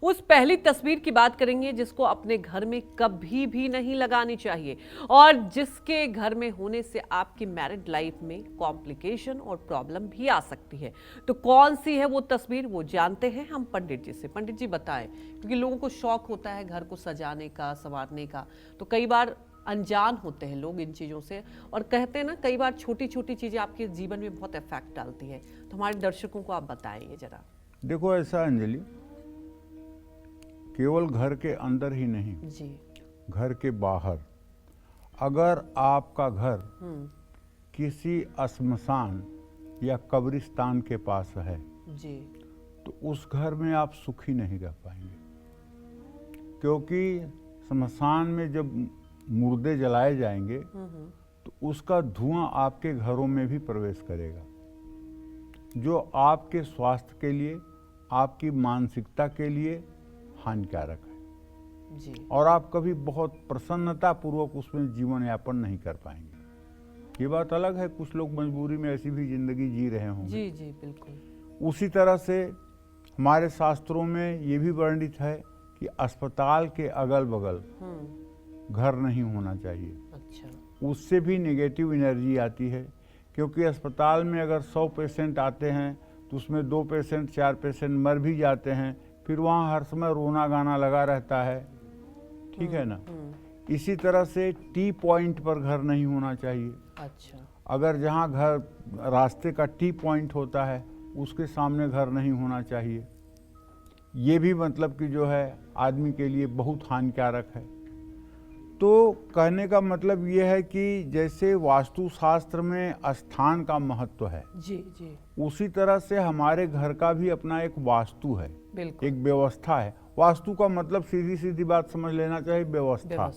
उस पहली तस्वीर की बात करेंगे जिसको अपने घर में कभी भी नहीं लगानी चाहिए और जिसके घर में होने से आपकी मैरिड लाइफ में कॉम्प्लिकेशन और प्रॉब्लम भी आ सकती है। तो कौन सी है वो तस्वीर, वो जानते हैं हम पंडित जी से। पंडित जी बताएं, क्योंकि लोगों को शौक होता है घर को सजाने का, संवारने का, तो कई बार अनजान होते हैं लोग इन चीज़ों से और कहते हैं ना, कई बार छोटी छोटी चीज़ें आपके जीवन में बहुत इफेक्ट डालती है। तो हमारे दर्शकों को आप बताएंगे जरा। देखो, ऐसा अंजलि, केवल घर के अंदर ही नहीं जी। घर के बाहर अगर आपका घर किसी श्मशान या कब्रिस्तान के पास है जी। तो उस घर में आप सुखी नहीं रह पाएंगे, क्योंकि श्मशान में जब मुर्दे जलाए जाएंगे तो उसका धुआं आपके घरों में भी प्रवेश करेगा, जो आपके स्वास्थ्य के लिए, आपकी मानसिकता के लिए हानिकारक है जी। और आप कभी बहुत प्रसन्नता पूर्वक उसमें जीवन यापन नहीं कर पाएंगे। ये बात अलग है, कुछ लोग मजबूरी में ऐसी भी जिंदगी जी रहे होंगे। जी जी बिल्कुल। उसी तरह से हमारे शास्त्रों में ये भी वर्णित है कि अस्पताल के अगल बगल घर नहीं होना चाहिए। अच्छा। उससे भी नेगेटिव एनर्जी आती है, क्योंकि अस्पताल में अगर 100 पेशेंट आते हैं तो उसमें 2 पेशेंट 4 पेशेंट मर भी जाते हैं, फिर वहाँ हर समय रोना गाना लगा रहता है। ठीक है ना। इसी तरह से टी पॉइंट पर घर नहीं होना चाहिए। अच्छा। अगर जहाँ घर रास्ते का टी पॉइंट होता है उसके सामने घर नहीं होना चाहिए। ये भी मतलब कि जो है आदमी के लिए बहुत हानिकारक है। तो कहने का मतलब ये है कि जैसे वास्तुशास्त्र में स्थान का महत्व है, जी जी उसी तरह से हमारे घर का भी अपना एक वास्तु है, बिल्कुल। एक व्यवस्था है। वास्तु का मतलब सीधी सीधी बात समझ लेना चाहिए, व्यवस्था।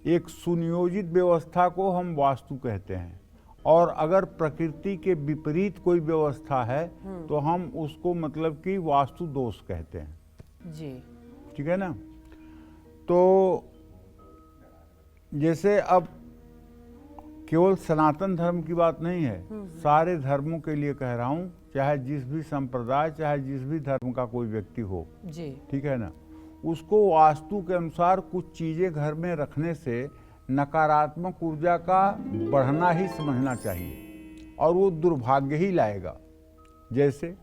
एक सुनियोजित व्यवस्था को हम वास्तु कहते हैं, और अगर प्रकृति के विपरीत कोई व्यवस्था है तो हम उसको मतलब कि वास्तु दोष कहते हैं। जी। ठीक है ना। तो जैसे अब केवल सनातन धर्म की बात नहीं है, सारे धर्मों के लिए कह रहा हूँ, चाहे जिस भी संप्रदाय, चाहे जिस भी धर्म का कोई व्यक्ति हो। जी। ठीक है ना। उसको वास्तु के अनुसार कुछ चीजें घर में रखने से नकारात्मक ऊर्जा का बढ़ना ही समझना चाहिए और वो दुर्भाग्य ही लाएगा। जैसे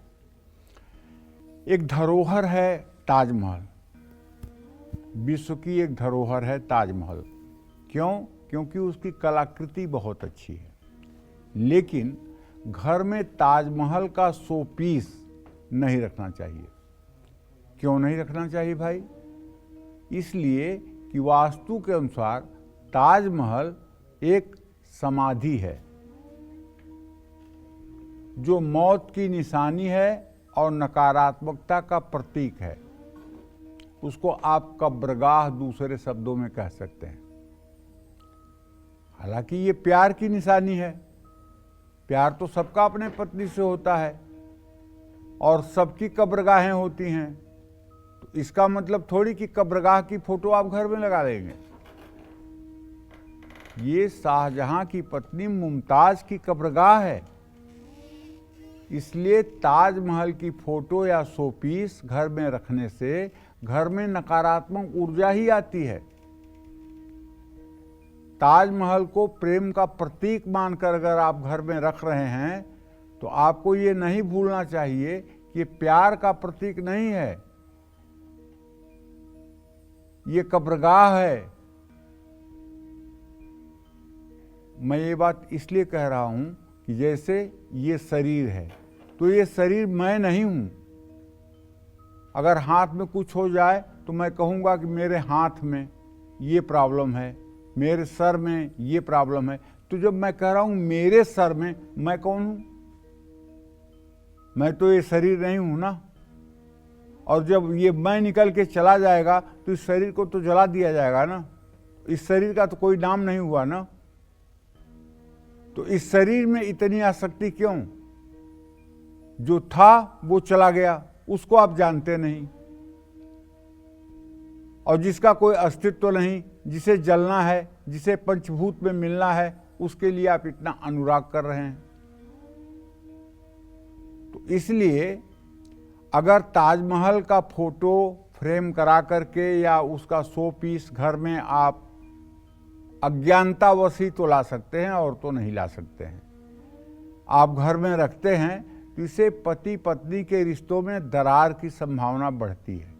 एक धरोहर है ताजमहल, विश्व की एक धरोहर है ताजमहल। क्यों? क्योंकि उसकी कलाकृति बहुत अच्छी है, लेकिन घर में ताजमहल का 100 पीस नहीं रखना चाहिए। क्यों नहीं रखना चाहिए भाई? इसलिए कि वास्तु के अनुसार ताजमहल एक समाधि है, जो मौत की निशानी है और नकारात्मकता का प्रतीक है। उसको आप कब्रगाह दूसरे शब्दों में कह सकते हैं। हालांकि ये प्यार की निशानी है, प्यार तो सबका अपने पत्नी से होता है और सबकी कब्रगाहें होती हैं, तो इसका मतलब थोड़ी कि कब्रगाह की फोटो आप घर में लगा लेंगे। ये शाहजहां की पत्नी मुमताज की कब्रगाह है, इसलिए ताजमहल की फोटो या 100 पीस घर में रखने से घर में नकारात्मक ऊर्जा ही आती है। ताजमहल को प्रेम का प्रतीक मानकर अगर आप घर में रख रहे हैं तो आपको ये नहीं भूलना चाहिए कि प्यार का प्रतीक नहीं है, ये कब्रगाह है। मैं ये बात इसलिए कह रहा हूं कि जैसे ये शरीर है, तो ये शरीर मैं नहीं हूं। अगर हाथ में कुछ हो जाए तो मैं कहूंगा कि मेरे हाथ में ये प्रॉब्लम है, मेरे सर में ये प्रॉब्लम है। तो जब मैं कह रहा हूं मेरे सर में, मैं कौन हूं? मैं तो ये शरीर नहीं हूं ना। और जब ये मैं निकल के चला जाएगा तो इस शरीर को तो जला दिया जाएगा ना। इस शरीर का तो कोई नाम नहीं हुआ ना। तो इस शरीर में इतनी आसक्ति क्यों? जो था वो चला गया, उसको आप जानते नहीं। और जिसका कोई अस्तित्व नहीं, जिसे जलना है, जिसे पंचभूत में मिलना है, उसके लिए आप इतना अनुराग कर रहे हैं। तो इसलिए अगर ताजमहल का फोटो फ्रेम करा करके या उसका 100 पीस घर में आप अज्ञानतावश ही तो ला सकते हैं, और तो नहीं ला सकते हैं। आप घर में रखते हैं तो इससे पति पत्नी के रिश्तों में दरार की संभावना बढ़ती है।